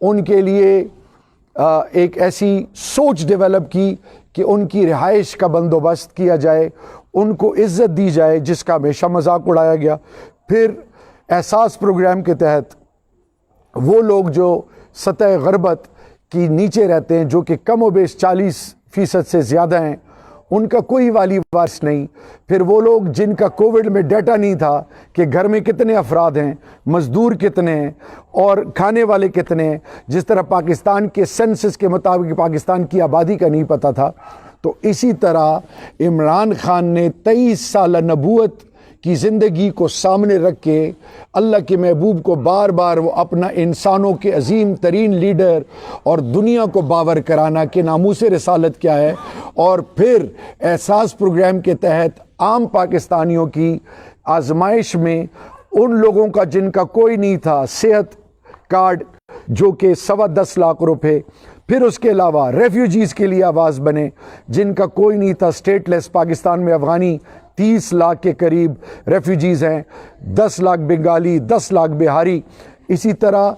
ان کے لیے ایک ایسی سوچ ڈیولپ کی کہ ان کی رہائش کا بندوبست کیا جائے، ان کو عزت دی جائے جس کا ہمیشہ مذاق اڑایا گیا۔ پھر احساس پروگرام کے تحت وہ لوگ جو سطح غربت کی نیچے رہتے ہیں، جو کہ کم و بیش 40% سے زیادہ ہیں، ان کا کوئی والی وارث نہیں۔ پھر وہ لوگ جن کا کووڈ میں ڈیٹا نہیں تھا کہ گھر میں کتنے افراد ہیں، مزدور کتنے ہیں اور کھانے والے کتنے ہیں، جس طرح پاکستان کے سینسس کے مطابق پاکستان کی آبادی کا نہیں پتہ تھا، تو اسی طرح عمران خان نے 23 سالہ نبوت کی زندگی کو سامنے رکھ کے اللہ کے محبوب کو بار بار وہ اپنا انسانوں کے عظیم ترین لیڈر اور دنیا کو باور کرانا کہ ناموس رسالت کیا ہے، اور پھر احساس پروگرام کے تحت عام پاکستانیوں کی آزمائش میں ان لوگوں کا جن کا کوئی نہیں تھا صحت کارڈ جو کہ 10.25 لاکھ روپے، پھر اس کے علاوہ ریفیوجیز کے لیے آواز بنے جن کا کوئی نہیں تھا اسٹیٹ لیس۔ پاکستان میں افغانی 30 لاکھ کے قریب ریفیوجیز ہیں، 10 لاکھ بنگالی، 10 لاکھ بہاری۔ اسی طرح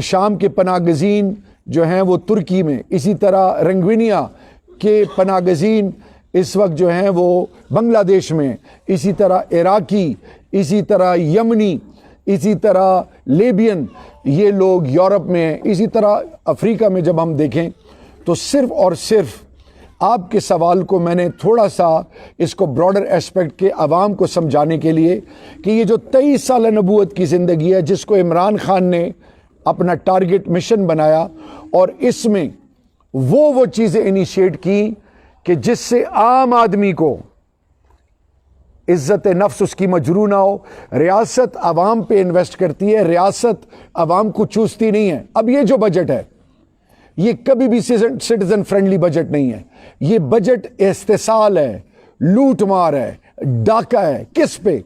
شام کے پناہ گزین جو ہیں وہ ترکی میں، اسی طرح رنگوینیا کے پناہ گزین اس وقت جو ہیں وہ بنگلہ دیش میں، اسی طرح عراقی، اسی طرح یمنی، اسی طرح لیبین، یہ لوگ یورپ میں ہیں۔ اسی طرح افریقہ میں جب ہم دیکھیں تو صرف اور صرف آپ کے سوال کو میں نے تھوڑا سا اس کو براڈر ایسپیکٹ کے عوام کو سمجھانے کے لیے کہ یہ جو 23 سالہ نبوت کی زندگی ہے جس کو عمران خان نے اپنا ٹارگٹ مشن بنایا، اور اس میں وہ چیزیں انیشیٹ کی کہ جس سے عام آدمی کو عزت نفس اس کی مجروح نہ ہو۔ ریاست عوام پہ انویسٹ کرتی ہے، ریاست عوام کو چوستی نہیں ہے۔ اب یہ جو بجٹ ہے یہ کبھی بھی سٹیزن فرینڈلی بجٹ نہیں ہے، یہ بجٹ استحصال ہے، لوٹ مار ہے، ڈاکہ ہے۔ کس پہ؟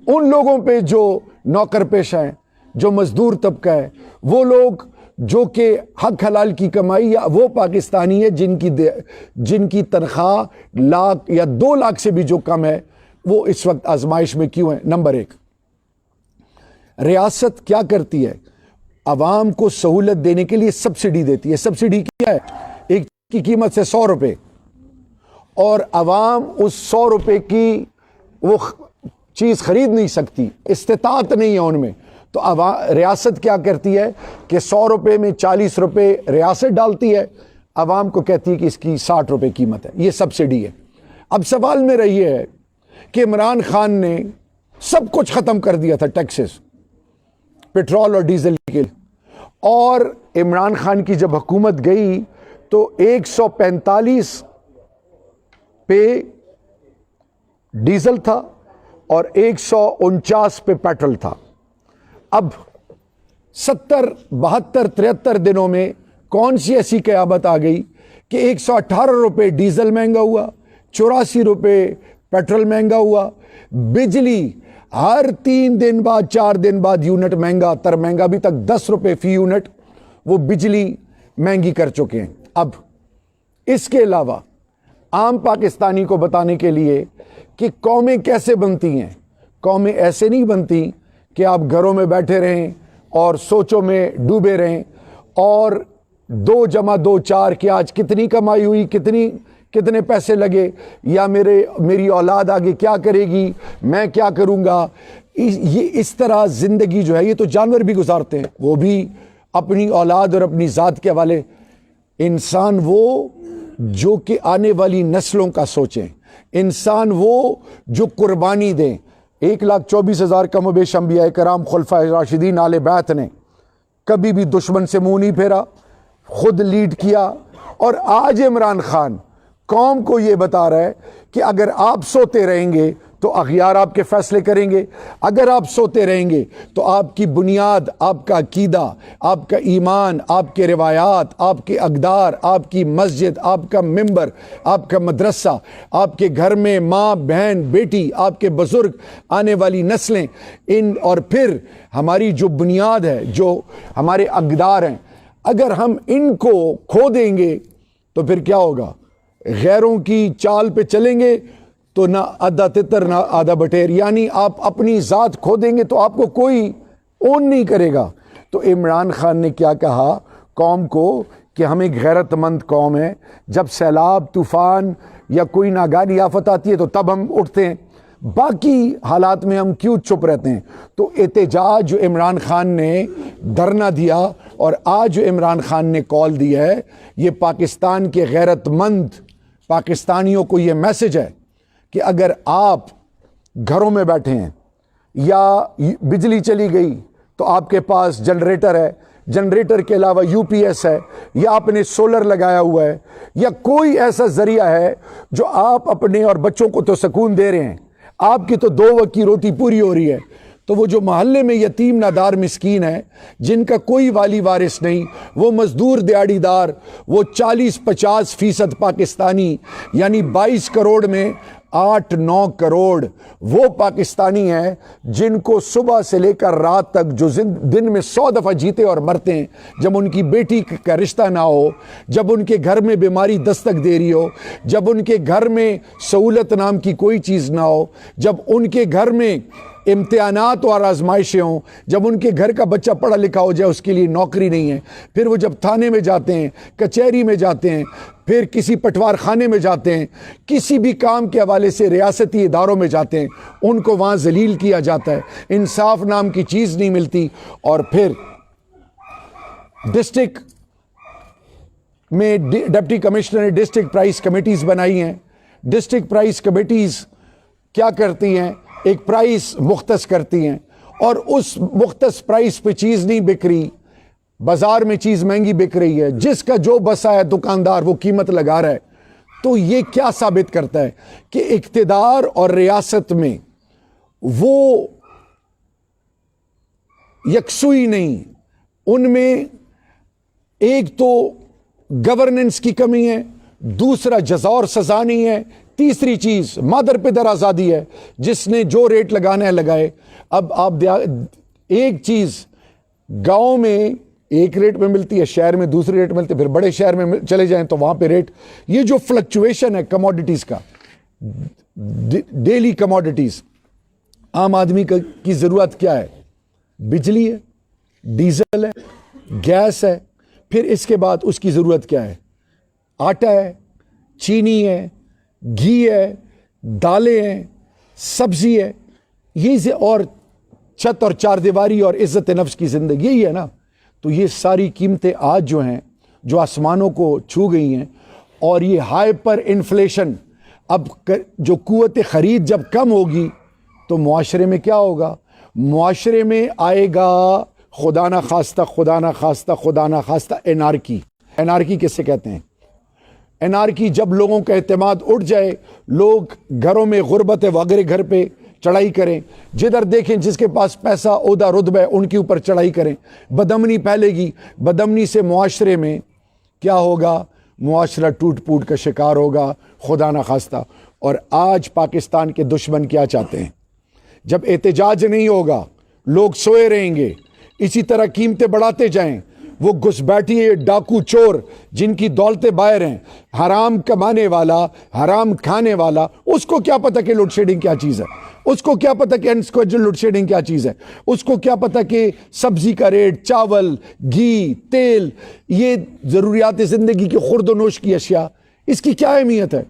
ان لوگوں پہ جو نوکر پیشہ ہیں، جو مزدور طبقہ ہے، وہ لوگ جو کہ حق حلال کی کمائی، یا وہ پاکستانی ہے جن کی تنخواہ لاکھ یا 2 لاکھ سے بھی جو کم ہے، وہ اس وقت آزمائش میں کیوں ہیں؟ نمبر 1، ریاست کیا کرتی ہے؟ عوام کو سہولت دینے کے لیے سبسڈی دیتی ہے۔ سبسڈی کیا ہے؟ ایک کی قیمت سے 100 روپے، اور عوام اس 100 روپے کی وہ چیز خرید نہیں سکتی، استطاعت نہیں ہے ان میں، تو ریاست کیا کرتی ہے کہ 100 روپے میں 40 روپے ریاست ڈالتی ہے، عوام کو کہتی ہے کہ اس کی 60 روپے قیمت ہے۔ یہ سبسڈی ہے۔ اب سوال میرا یہ ہے کہ عمران خان نے سب کچھ ختم کر دیا تھا، ٹیکسز پیٹرول اور ڈیزل کے لیے، اور عمران خان کی جب حکومت گئی تو 145 پہ ڈیزل تھا اور 149 پہ پیٹرول تھا۔ اب 70 72 73 دنوں میں کون سی ایسی قیامت آ گئی کہ 118 روپے ڈیزل مہنگا ہوا، 84 روپے پیٹرول مہنگا ہوا، بجلی ہر 3 دن بعد 4 دن بعد یونٹ مہنگا تر مہنگا، ابھی تک 10 روپے فی یونٹ وہ بجلی مہنگی کر چکے ہیں۔ اب اس کے علاوہ عام پاکستانی کو بتانے کے لیے کہ قومیں کیسے بنتی ہیں، قومیں ایسے نہیں بنتی کہ آپ گھروں میں بیٹھے رہیں اور سوچوں میں ڈوبے رہیں اور 2 جمع 2 4 کہ آج کتنی کمائی ہوئی، کتنے پیسے لگے، یا میری اولاد آگے کیا کرے گی، میں کیا کروں گا۔ یہ اس طرح زندگی جو ہے یہ تو جانور بھی گزارتے ہیں، وہ بھی اپنی اولاد اور اپنی ذات کے حوالے۔ انسان وہ جو کہ آنے والی نسلوں کا سوچیں، انسان وہ جو قربانی دیں۔ 1,24,000 کم و بیش انبیاء کرام خلفائے راشدین آل بیت نے کبھی بھی دشمن سے منہ نہیں پھیرا، خود لیڈ کیا، اور آج عمران خان قوم کو یہ بتا رہا ہے کہ اگر آپ سوتے رہیں گے تو اغیار آپ کے فیصلے کریں گے، اگر آپ سوتے رہیں گے تو آپ کی بنیاد، آپ کا عقیدہ، آپ کا ایمان، آپ کے روایات، آپ کے اقدار، آپ کی مسجد، آپ کا ممبر، آپ کا مدرسہ، آپ کے گھر میں ماں بہن بیٹی، آپ کے بزرگ، آنے والی نسلیں، اور پھر ہماری جو بنیاد ہے، جو ہمارے اقدار ہیں، اگر ہم ان کو کھو دیں گے تو پھر کیا ہوگا؟ غیروں کی چال پہ چلیں گے تو نہ آدھا تتر نہ آدھا بٹیر، یعنی آپ اپنی ذات کھو دیں گے تو آپ کو کوئی اون نہیں کرے گا۔ تو عمران خان نے کیا کہا قوم کو کہ ہم ایک غیرت مند قوم ہے، جب سیلاب، طوفان یا کوئی ناگہانی آفت آتی ہے تو تب ہم اٹھتے ہیں، باقی حالات میں ہم کیوں چپ رہتے ہیں؟ تو احتجاج جو عمران خان نے دھرنا دیا اور آج جو عمران خان نے کال دی ہے، یہ پاکستان کے غیرت مند پاکستانیوں کو یہ میسج ہے کہ اگر آپ گھروں میں بیٹھے ہیں یا بجلی چلی گئی تو آپ کے پاس جنریٹر ہے، جنریٹر کے علاوہ یو پی ایس ہے، یا آپ نے سولر لگایا ہوا ہے، یا کوئی ایسا ذریعہ ہے جو آپ اپنے اور بچوں کو تو سکون دے رہے ہیں، آپ کی تو 2 وقت کی روٹی پوری ہو رہی ہے، تو وہ جو محلے میں یتیم نادار مسکین ہے، جن کا کوئی والی وارث نہیں، وہ مزدور دیہڑی دار، وہ 40-50% پاکستانی، یعنی 22 کروڑ میں 8-9 کروڑ وہ پاکستانی ہیں جن کو صبح سے لے کر رات تک، جو دن میں 100 دفعہ جیتے اور مرتے ہیں، جب ان کی بیٹی کا رشتہ نہ ہو، جب ان کے گھر میں بیماری دستک دے رہی ہو، جب ان کے گھر میں سہولت نام کی کوئی چیز نہ ہو، جب ان کے گھر میں امتحانات اور آزمائشیں ہوں، جب ان کے گھر کا بچہ پڑھا لکھا ہو جائے، اس کے لیے نوکری نہیں ہے، پھر وہ جب تھانے میں جاتے ہیں، کچہری میں جاتے ہیں، پھر کسی پٹوار خانے میں جاتے ہیں، کسی بھی کام کے حوالے سے ریاستی اداروں میں جاتے ہیں، ان کو وہاں ذلیل کیا جاتا ہے، انصاف نام کی چیز نہیں ملتی، اور پھر ڈسٹرکٹ میں ڈپٹی کمشنر نے ڈسٹرکٹ پرائس کمیٹیز بنائی ہیں، ڈسٹرکٹ پرائس کمیٹیز کیا کرتی ہیں؟ ایک پرائس مختص کرتی ہیں، اور اس مختص پرائس پہ چیز نہیں بک رہی، بازار میں چیز مہنگی بک رہی ہے، جس کا جو بسا ہے دکاندار وہ قیمت لگا رہا ہے۔ تو یہ کیا ثابت کرتا ہے کہ اقتدار اور ریاست میں وہ یکسوئی نہیں، ان میں ایک تو گورننس کی کمی ہے، دوسرا جزا اور سزا نہیں ہے، تیسری چیز مادر پدر آزادی ہے، جس نے جو ریٹ لگانا ہے لگائے۔ اب آپ ایک چیز گاؤں میں ایک ریٹ میں ملتی ہے، شہر میں دوسری ریٹ ملتی ہے، پھر بڑے شہر میں چلے جائیں تو وہاں پہ ریٹ، یہ جو فلکچویشن ہے کموڈیٹیز کا، ڈیلی کموڈیٹیز، عام آدمی کی ضرورت کیا ہے؟ بجلی ہے، ڈیزل ہے، گیس ہے، پھر اس کے بعد اس کی ضرورت کیا ہے؟ آٹا ہے، چینی ہے، گھی ہے، دالیں ہیں، سبزی ہے، یہ اور چھت اور چار دیواری اور عزت نفس کی زندگی، یہی ہے نا۔ تو یہ ساری قیمتیں آج جو ہیں، جو آسمانوں کو چھو گئی ہیں، اور یہ ہائپر انفلیشن، اب جو قوت خرید جب کم ہوگی تو معاشرے میں کیا ہوگا؟ معاشرے میں آئے گا خدا نہ خواستہ انارکی۔ انارکی کس سے کہتے ہیں؟ انارکی جب لوگوں کا اعتماد اٹھ جائے، لوگ گھروں میں غربت ہے وغیرہ گھر پہ چڑھائی کریں، جدھر دیکھیں جس کے پاس پیسہ عہدہ رتبہ ہے ان کے اوپر چڑھائی کریں، بدامنی پھیلے گی، بدامنی سے معاشرے میں کیا ہوگا؟ معاشرہ ٹوٹ پوٹ کا شکار ہوگا، خدا نہ خواستہ۔ اور آج پاکستان کے دشمن کیا چاہتے ہیں؟ جب احتجاج نہیں ہوگا، لوگ سوئے رہیں گے، اسی طرح قیمتیں بڑھاتے جائیں، وہ گھسپیٹیے ڈاکو چور جن کی دولتیں باہر ہیں، حرام کمانے والا، حرام کھانے والا، اس کو کیا پتہ کہ لوڈ شیڈنگ کیا چیز ہے، اس کو کیا پتہ کہ انسکوجل لوڈ شیڈنگ کیا چیز ہے، اس کو کیا پتہ کہ سبزی کا ریٹ، چاول، گھی، تیل، یہ ضروریات زندگی کی خورد و نوش کی اشیاء، اس کی کیا اہمیت ہے؟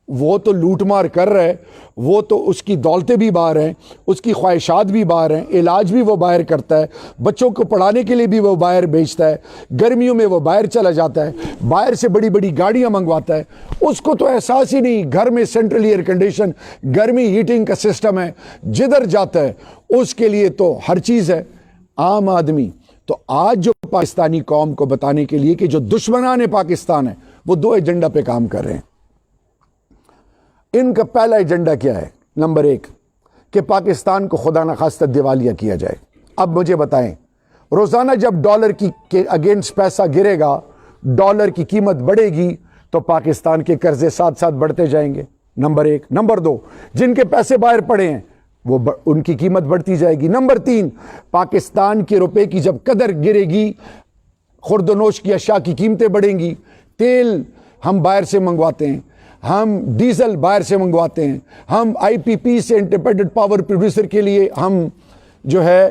وہ تو لوٹ مار کر رہا ہے، وہ تو اس کی دولتیں بھی باہر ہیں، اس کی خواہشات بھی باہر ہیں، علاج بھی وہ باہر کرتا ہے، بچوں کو پڑھانے کے لیے بھی وہ باہر بیچتا ہے، گرمیوں میں وہ باہر چلا جاتا ہے، باہر سے بڑی بڑی گاڑیاں منگواتا ہے، اس کو تو احساس ہی نہیں، گھر میں سینٹرل ایئر کنڈیشن، گرمی ہیٹنگ کا سسٹم ہے، جدھر جاتا ہے اس کے لیے تو ہر چیز ہے۔ عام آدمی تو آج جو پاکستانی قوم کو بتانے کے لیے کہ جو دشمنان پاکستان ہیں وہ 2 ایجنڈا پہ کام کر رہے ہیں۔ ان کا پہلا ایجنڈا کیا ہے؟ نمبر 1 کہ پاکستان کو خدا نخواستہ دیوالیہ کیا جائے۔ اب مجھے بتائیں، روزانہ جب ڈالر کے اگینسٹ پیسہ گرے گا، ڈالر کی قیمت بڑھے گی تو پاکستان کے قرضے ساتھ ساتھ بڑھتے جائیں گے، نمبر 1۔ نمبر 2، جن کے پیسے باہر پڑے ہیں وہ ان کی قیمت بڑھتی جائے گی۔ نمبر 3، پاکستان کے روپے کی جب قدر گرے گی، خورد و نوش کی اشیاء کی قیمتیں بڑھیں گی، تیل ہم باہر سے منگواتے ہیں، ہم ڈیزل باہر سے منگواتے ہیں، ہم IPP سے انڈیپینڈنٹ پاور پروڈیوسر کے لیے ہم جو ہے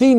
3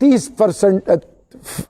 30%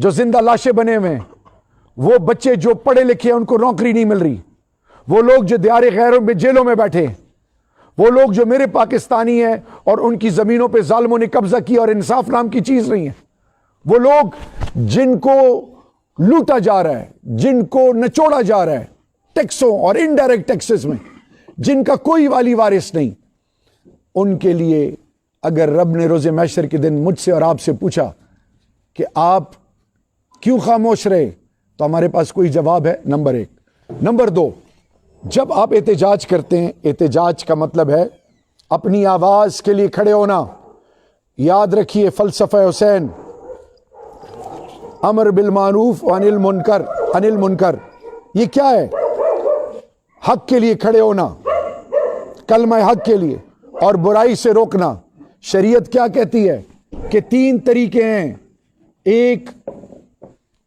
جو زندہ لاشیں بنے ہوئے ہیں، وہ بچے جو پڑھے لکھے ہیں ان کو نوکری نہیں مل رہی، وہ لوگ جو دیار غیروں میں جیلوں میں بیٹھے ہیں، وہ لوگ جو میرے پاکستانی ہیں اور ان کی زمینوں پہ ظالموں نے قبضہ کیا اور انصاف نام کی چیز نہیں ہے، وہ لوگ جن کو لوٹا جا رہا ہے، جن کو نچوڑا جا رہا ہے ٹیکسوں اور انڈائریکٹ ٹیکسز میں، جن کا کوئی والی وارث نہیں، ان کے لیے اگر رب نے روز محشر کے دن مجھ سے اور آپ سے پوچھا کہ آپ کیوں خاموش رہے، تو ہمارے پاس کوئی جواب ہے؟ نمبر ایک۔ نمبر دو، جب آپ احتجاج کرتے ہیں، احتجاج کا مطلب ہے اپنی آواز کے لیے کھڑے ہونا۔ یاد رکھیے فلسفہ حسین، امر بالمعروف عن المنکر، یہ کیا ہے؟ حق کے لیے کھڑے ہونا، کلمہ حق کے لیے، اور برائی سے روکنا۔ شریعت کیا کہتی ہے کہ 3 طریقے ہیں، ایک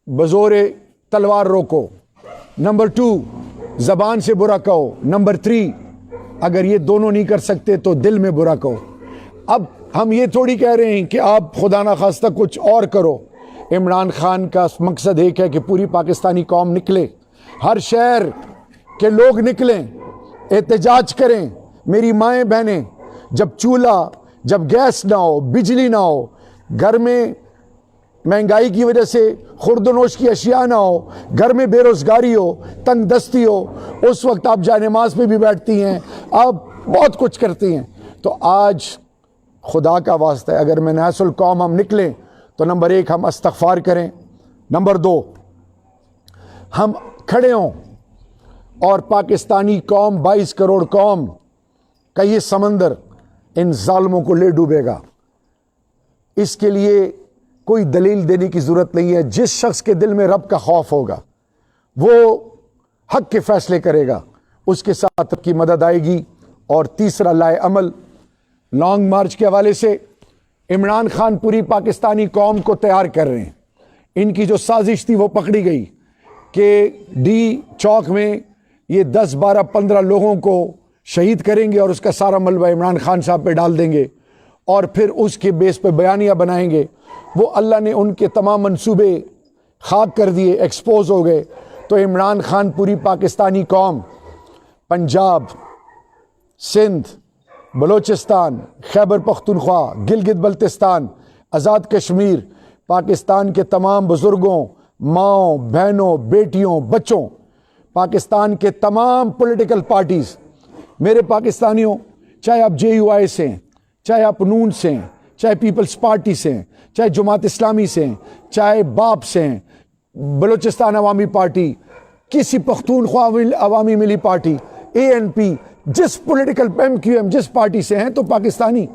بزور تلوار روکو، نمبر 2 زبان سے برا کہو، نمبر 3 اگر یہ دونوں نہیں کر سکتے تو دل میں برا کہو۔ اب ہم یہ تھوڑی کہہ رہے ہیں کہ آپ خدا نخواستہ کچھ اور کرو۔ عمران خان کا مقصد ایک ہے کہ پوری پاکستانی قوم نکلے، ہر شہر کے لوگ نکلیں، احتجاج کریں۔ میری مائیں بہنیں، جب چولہا، جب گیس نہ ہو، بجلی نہ ہو، گھر میں مہنگائی کی وجہ سے خورد و نوش کی اشیاء نہ ہو، گھر میں بے روزگاری ہو، تنگ دستی ہو، اس وقت آپ جائے نماز پہ بھی بیٹھتی ہیں، آپ بہت کچھ کرتی ہیں۔ تو آج خدا کا واسطہ ہے، اگر میں ناس القوم ہم نکلیں تو نمبر 1 ہم استغفار کریں، نمبر 2 ہم کھڑے ہوں اور پاکستانی قوم 22 کروڑ قوم کا یہ سمندر ان ظالموں کو لے ڈوبے گا۔ اس کے لیے کوئی دلیل دینے کی ضرورت نہیں ہے۔ جس شخص کے دل میں رب کا خوف ہوگا وہ حق کے فیصلے کرے گا، اس کے ساتھ کی مدد آئے گی۔ اور تیسرا لائے عمل، لانگ مارچ کے حوالے سے عمران خان پوری پاکستانی قوم کو تیار کر رہے ہیں۔ ان کی جو سازش تھی وہ پکڑی گئی کہ ڈی چوک میں یہ 10 12 15 لوگوں کو شہید کریں گے اور اس کا سارا ملبہ عمران خان صاحب پہ ڈال دیں گے اور پھر اس کے بیس پہ بیانیہ بنائیں گے۔ وہ اللہ نے ان کے تمام منصوبے خاک کر دیے، ایکسپوز ہو گئے۔ تو عمران خان پوری پاکستانی قوم، پنجاب، سندھ، بلوچستان، خیبر پختونخوا، گلگت بلتستان، آزاد کشمیر، پاکستان کے تمام بزرگوں، ماؤں، بہنوں، بیٹیوں، بچوں، پاکستان کے تمام پولیٹیکل پارٹیز، میرے پاکستانیوں، چاہے آپ JUI سے ہیں، چاہے آپ نون سے ہیں، چاہے پیپلز پارٹی سے ہیں، چاہے جماعت اسلامی سے ہیں، چاہے باپ سے ہیں، بلوچستان عوامی پارٹی، کسی پختونخوا عوامی ملی پارٹی، ANP، جس پولیٹیکل MQM جس پارٹی سے ہیں، تو پاکستانی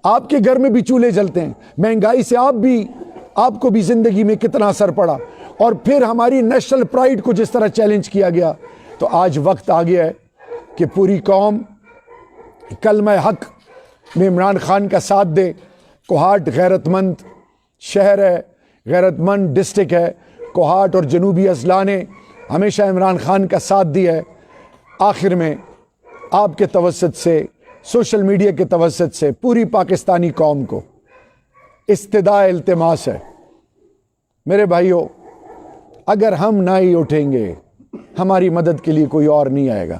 آپ کے گھر میں بھی چولہے جلتے ہیں، مہنگائی سے آپ کو بھی زندگی میں کتنا اثر پڑا، اور پھر ہماری نیشنل پرائیڈ کو جس طرح چیلنج کیا گیا۔ تو آج وقت آ گیا ہے کہ پوری قوم کلمہ حق میں عمران خان کا ساتھ دے۔ کوہاٹ غیرت مند شہر ہے، غیرت مند ڈسٹرکٹ ہے۔ کوہاٹ اور جنوبی اضلاع نے ہمیشہ عمران خان کا ساتھ دیا ہے۔ آخر میں آپ کے توسط سے، سوشل میڈیا کے توسط سے پوری پاکستانی قوم کو استدعاء التماس ہے، میرے بھائیوں، اگر ہم نہ ہی اٹھیں گے ہماری مدد کے لیے کوئی اور نہیں آئے گا۔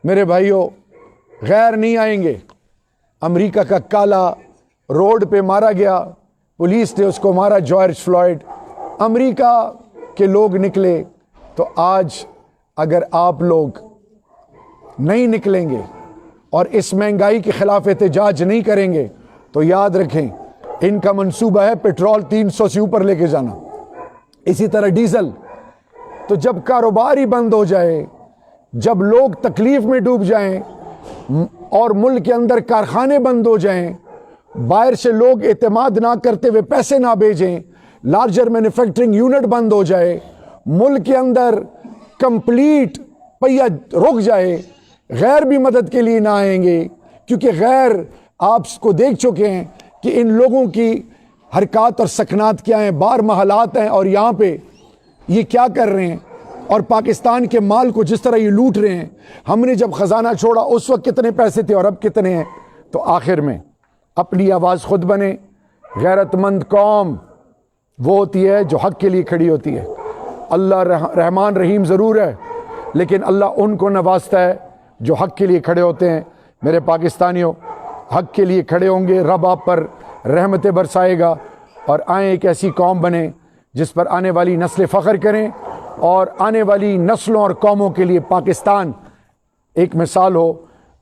میرے بھائیوں، غیر نہیں آئیں گے۔ امریکہ کا کالا روڈ پہ مارا گیا، پولیس نے اس کو مارا، جارج فلوئڈ، امریکہ کے لوگ نکلے۔ تو آج اگر آپ لوگ نہیں نکلیں گے اور اس مہنگائی کے خلاف احتجاج نہیں کریں گے تو یاد رکھیں ان کا منصوبہ ہے پیٹرول 300 سے اوپر لے کے جانا، اسی طرح ڈیزل۔ تو جب کاروبار ہی بند ہو جائے، جب لوگ تکلیف میں ڈوب جائیں اور ملک کے اندر کارخانے بند ہو جائیں، باہر سے لوگ اعتماد نہ کرتے ہوئے پیسے نہ بھیجیں، لارجر مینوفیکچرنگ یونٹ بند ہو جائے، ملک کے اندر کمپلیٹ پہیہ رک جائے، غیر بھی مدد کے لیے نہ آئیں گے، کیونکہ غیر آپ کو دیکھ چکے ہیں کہ ان لوگوں کی حرکات اور سکنات کیا ہیں، بار محلات ہیں، اور یہاں پہ یہ کیا کر رہے ہیں، اور پاکستان کے مال کو جس طرح یہ لوٹ رہے ہیں۔ ہم نے جب خزانہ چھوڑا اس وقت کتنے پیسے تھے اور اب کتنے ہیں؟ تو آخر میں اپنی آواز خود بنے، غیرت مند قوم وہ ہوتی ہے جو حق کے لیے کھڑی ہوتی ہے. اللہ رحمان رحیم ضرور ہے، لیکن اللہ ان کو نوازتا ہے جو حق کے لیے کھڑے ہوتے ہیں. میرے پاکستانیوں، حق کے لیے کھڑے ہوں گے، رب آپ پر رحمتیں برسائے گا، اور آئیں ایک ایسی قوم بنیں جس پر آنے والی نسلیں فخر کریں، اور آنے والی نسلوں اور قوموں کے لیے پاکستان ایک مثال ہو.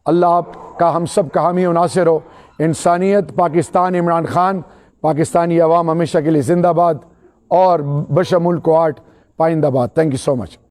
اللہ آپ کا ہم سب کا حامی و ناصر ہو. انسانیت، پاکستان، عمران خان، پاکستانی عوام ہمیشہ کے لیے زندہ باد، اور بشمول کوارٹ پائندہ باد. Thank you so much.